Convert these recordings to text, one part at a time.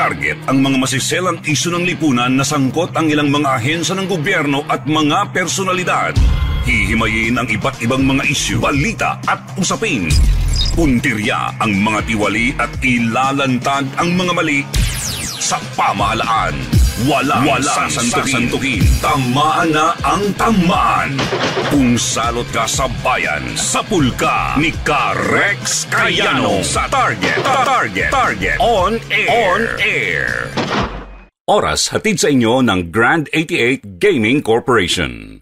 Target ang mga masiselang isyu ng lipunan na sangkot ang ilang mga ahensya ng gobyerno at mga personalidad. Hihimayin ang iba't ibang mga isyu, balita at usapin. Puntirya ang mga tiwali at ilalantad ang mga mali sa pamahalaan. Walang sasantuhin. Tamaan na ang tamaan. Kung salot ka sa bayan, sapul ka ni Rex Cayano sa Target On Air. Oras hatid sa inyo ng Grand 88 Gaming Corporation.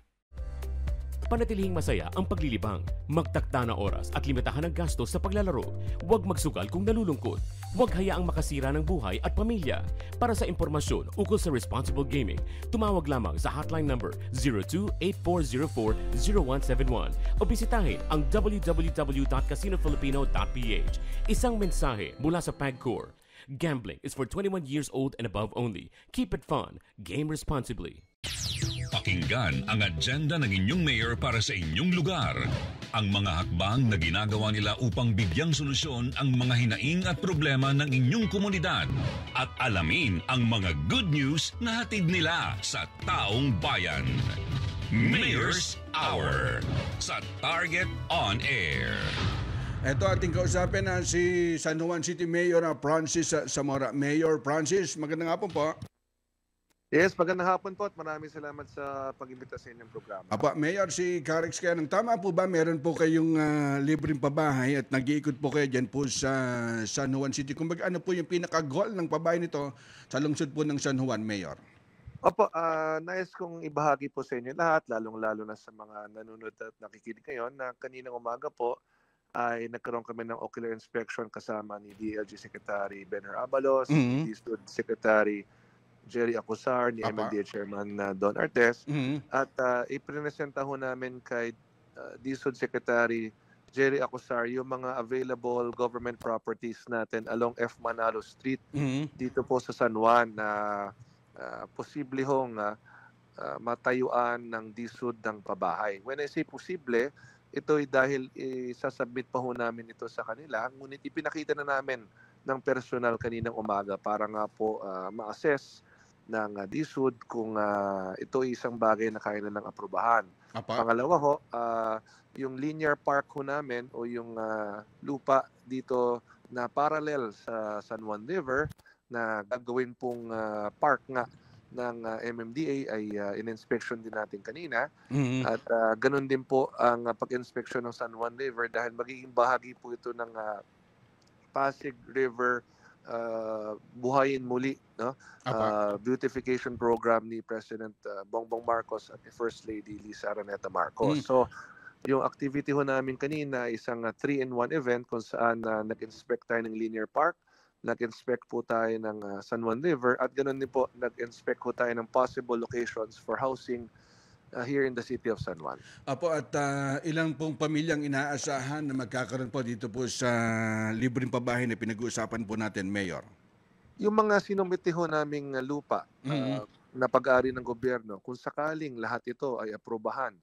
Panatilihing masaya ang paglilibang. Magtakda na oras at limitahan ang gastos sa paglalaro. Huwag magsugal kung nalulungkot. Huwag hayaang makasira ng buhay at pamilya. Para sa impormasyon ukol sa responsible gaming, tumawag lamang sa hotline number 02-8404-0171 o bisitahin ang www.casinofilipino.ph. Isang mensahe mula sa PAGCOR. Gambling is for 21 years old and above only. Keep it fun. Game responsibly. Pakinggan ang agenda ng inyong mayor para sa inyong lugar. Ang mga hakbang na ginagawa nila upang bigyang solusyon ang mga hinaing at problema ng inyong komunidad. At alamin ang mga good news na hatid nila sa taong bayan. Mayor's Hour sa Target On Air. Ito ating kausapin na si San Juan City Mayor Francis Zamora. Mayor Francis, magandang hapon po. Yes, magandang hapon po at maraming salamat sa pag-imbita sa inyong programa. Apo, Mayor, si Rex Cayano, tama po ba meron po kayong libreng pabahay at nag-iikot po kayo dyan po sa San Juan City? Kumbaga ano po yung pinaka-goal ng pabahay nito sa lungsod po ng San Juan, Mayor? Opo, nais kong ibahagi po sa inyo lahat, lalong-lalo na sa mga nanonood at nakikinig ngayon na kaninang umaga po ay nagkaroon kami ng ocular inspection kasama ni DLG Secretary Benner Abalos, DSUD Secretary Jerry Acosar, ni MMDA Chairman Don Artes, at ipresenta ho namin kay DSUD Secretary Jerry Acosar yung mga available government properties natin along F. Manalo Street dito po sa San Juan na posible hong matayuan ng DSUD ng pabahay. When I say posible, ito ay dahil isasubmit pa ho namin ito sa kanila, ngunit ipinakita na namin ng personal kaninang umaga para nga po ma-assess ng DSUD kung ito ay isang bagay na kaya na ng aprubahan. Pangalawa ho, yung linear park ho namin o yung lupa dito na parallel sa San Juan River na gagawin pong park nga ng MMDA ay in-inspection din natin kanina. At ganun din po ang pag-inspection ng San Juan River dahil magiging bahagi po ito ng Pasig River Buhayin Muli, no? Beautification program ni President Bongbong Marcos at ni First Lady Lisa Araneta Marcos. So, yung activity ho namin kanina isang 3-in-1 event kung saan nag-inspect tayo ng linear park, nag-inspect po tayo ng San Juan River, at ganoon din po nag-inspect po tayo ng possible locations for housing here in the city of San Juan. Apo, at ilang pong pamilyang inaasahan na magkakaroon po dito po sa libreng pabahay na pinag-uusapan po natin, Mayor? Yung mga sinumiti ho naming lupa na pag-aari ng gobyerno, kung sakaling lahat ito ay aprobahan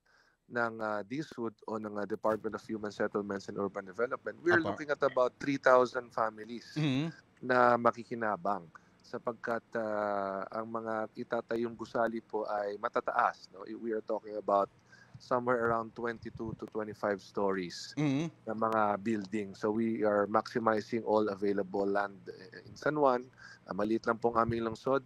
ng DSUD o ng Department of Human Settlements and Urban Development, we're looking at about 3,000 families na makikinabang sapagkat ang mga itatayong gusali po ay matataas. No? We are talking about somewhere around 22 to 25 stories na mga building. So we are maximizing all available land in San Juan. Maliit lang pong aming lungsod,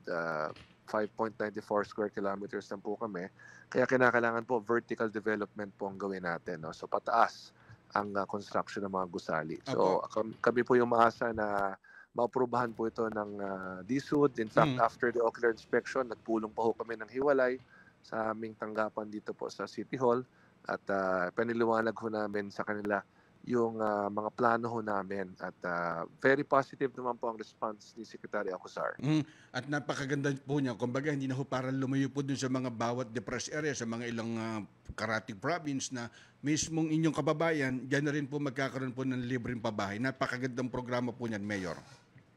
5.94 square kilometers lang po kami. Kaya kinakailangan po vertical development po ang gawin natin. No? So pataas ang construction ng mga gusali. So kami po yung maasa na maaprubahan po ito ng DSUD. In fact, after the ocular inspection, nagpulong pa ho kami ng hiwalay sa aming tanggapan dito po sa City Hall at paniliwanag ho namin sa kanila yung mga plano ho namin at very positive naman po ang response ni Secretary Acosar. At napakaganda po niya. Kumbaga, hindi na ho parang lumayo po dun sa mga bawat depressed area, sa mga ilang karatig province na mismong inyong kababayan, dyan na rin po magkakaroon po ng libreng pabahay. Napakagandang programa po niyan, Mayor.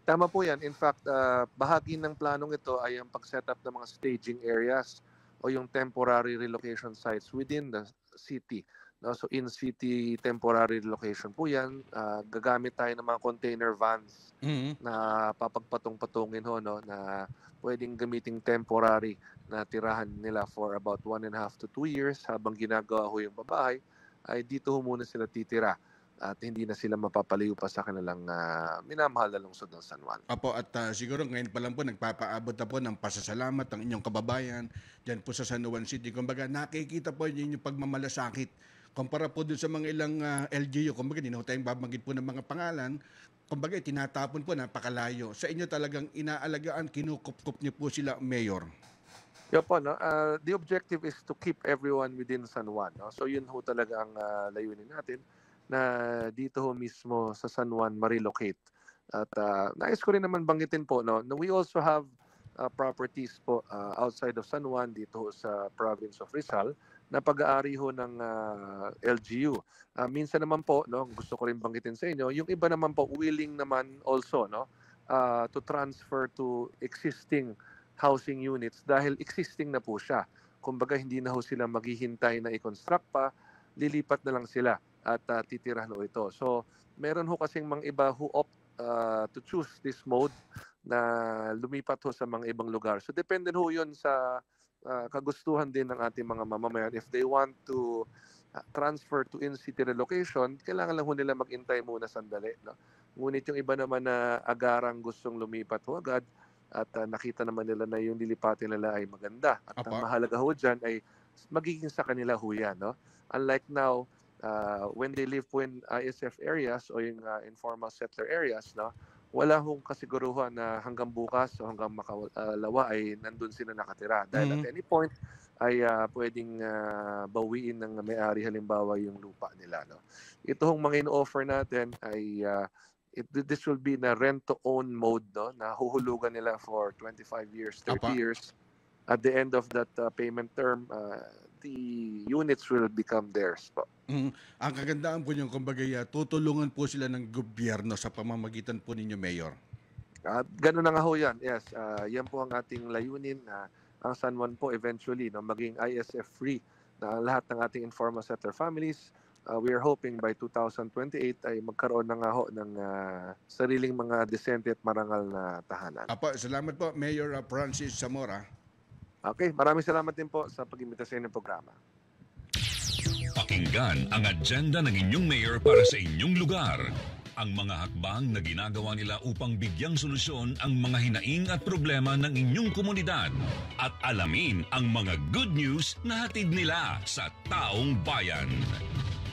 Tama po yan. In fact, bahagi ng planong ito ay ang pag-set up ng mga staging areas o yung temporary relocation sites within the city no? So in-city temporary relocation po yan. Gagamit tayo ng mga container vans na papagpatong-patungin no? Na pwedeng gamiting temporary na tirahan nila for about 1.5 to 2 years habang ginagawa ho yung babahay, ay dito ho muna sila titira at hindi na sila mapapalayo pa sa kanilang minamahal na lungsod ng San Juan. Apo, at siguro ngayon pa lang po nagpapaabot na po ng pasasalamat ang inyong kababayan dyan po sa San Juan City. Kumbaga nakikita po yung pagmamalasakit kumpara po dun sa mga ilang LGU. Kumbaga hindi na tayong babanggit po ng mga pangalan. Kumbaga tinatapon po, napakalayo. Sa inyo talagang inaalagaan, kinukup-kup niyo po sila, Mayor. Yun po, no? The objective is to keep everyone within San Juan. No? So yun ho talaga ang layunin natin, na dito ho mismo sa San Juan ma-relocate. At nais ko rin naman banggitin po, no, we also have properties po outside of San Juan, dito ho sa province of Rizal, na pag-aari ho ng LGU. Minsan naman po, no, gusto ko rin banggitin sa inyo, yung iba naman po willing naman also, no, to transfer to existing housing units dahil existing na po siya. Kumbaga hindi na ho sila maghihintay na i-construct pa, lilipat na lang sila at titirahan ho ito. So, meron ho kasing mga iba who opt to choose this mode na lumipat ho sa mga ibang lugar. So, depende ho yun sa kagustuhan din ng ating mga mamamayan. If they want to transfer to in-city relocation, kailangan lang ho nila mag-intay muna sandali. No? Ngunit yung iba naman na agarang gustong lumipat ho agad at nakita naman nila na yung lilipatin nila ay maganda. At ang mahalaga ho dyan ay magiging sa kanila ho yan. No? Unlike now, when they live po in ISF areas o yung informal settler areas, no, wala hong kasiguruhan na hanggang bukas o hanggang makalawa ay nandun sila nakatira. Dahil at any point ay pwedeng bawiin ng may-ari halimbawa yung lupa nila. No? Ito hong mga in-offer natin ay this will be na rent-to-own mode, no, na huhulugan nila for 25 years, 30 years. At the end of that payment term, the units will become theirs po. Ang kagandaan po yung kumbaga tutulungan po sila ng gobyerno sa pamamagitan po ninyo, Mayor. Ganun na nga ho yan. Yes, yan po ang ating layunin. Ang San Juan po eventually maging ISF free na lahat ng ating informal settler families. We are hoping by 2028 ay magkaroon na nga ho ng sariling mga desente at marangal na tahanan. Apo, salamat po, Mayor Francis Zamora. Okay, maraming salamat din po sa pag-imbita sa inyong programa. Pakinggan ang agenda ng inyong mayor para sa inyong lugar. Ang mga hakbang na ginagawa nila upang bigyang solusyon ang mga hinaing at problema ng inyong komunidad. At alamin ang mga good news na hatid nila sa taong bayan.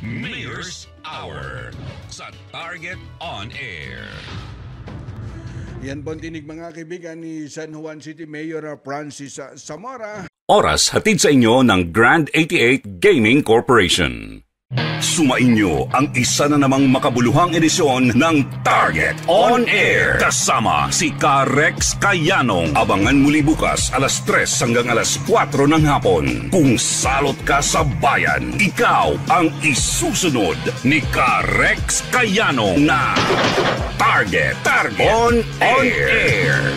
Mayor's Hour sa Target On Air. Yan po ang tinig mga kaibigan ni San Juan City Mayor Francis Zamora. Oras hatid sa inyo ng Grand 88 Gaming Corporation. Sumainyo ang isa na namang makabuluhang edisyon ng Target On Air. Kasama si Ka-Rex Kayanong. Abangan muli bukas alas 3 hanggang alas 4 ng hapon. Kung salot ka sa bayan, ikaw ang isusunod ni Ka-Rex Kayanong na Target On Air.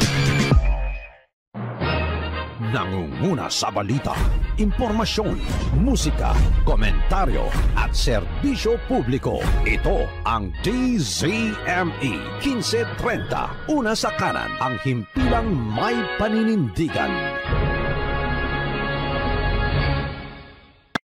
Nangunguna sa balita, impormasyon, musika, komentaryo at serbisyo publiko. Ito ang DZME 1530. Una sa kanan, ang himpilang may paninindigan.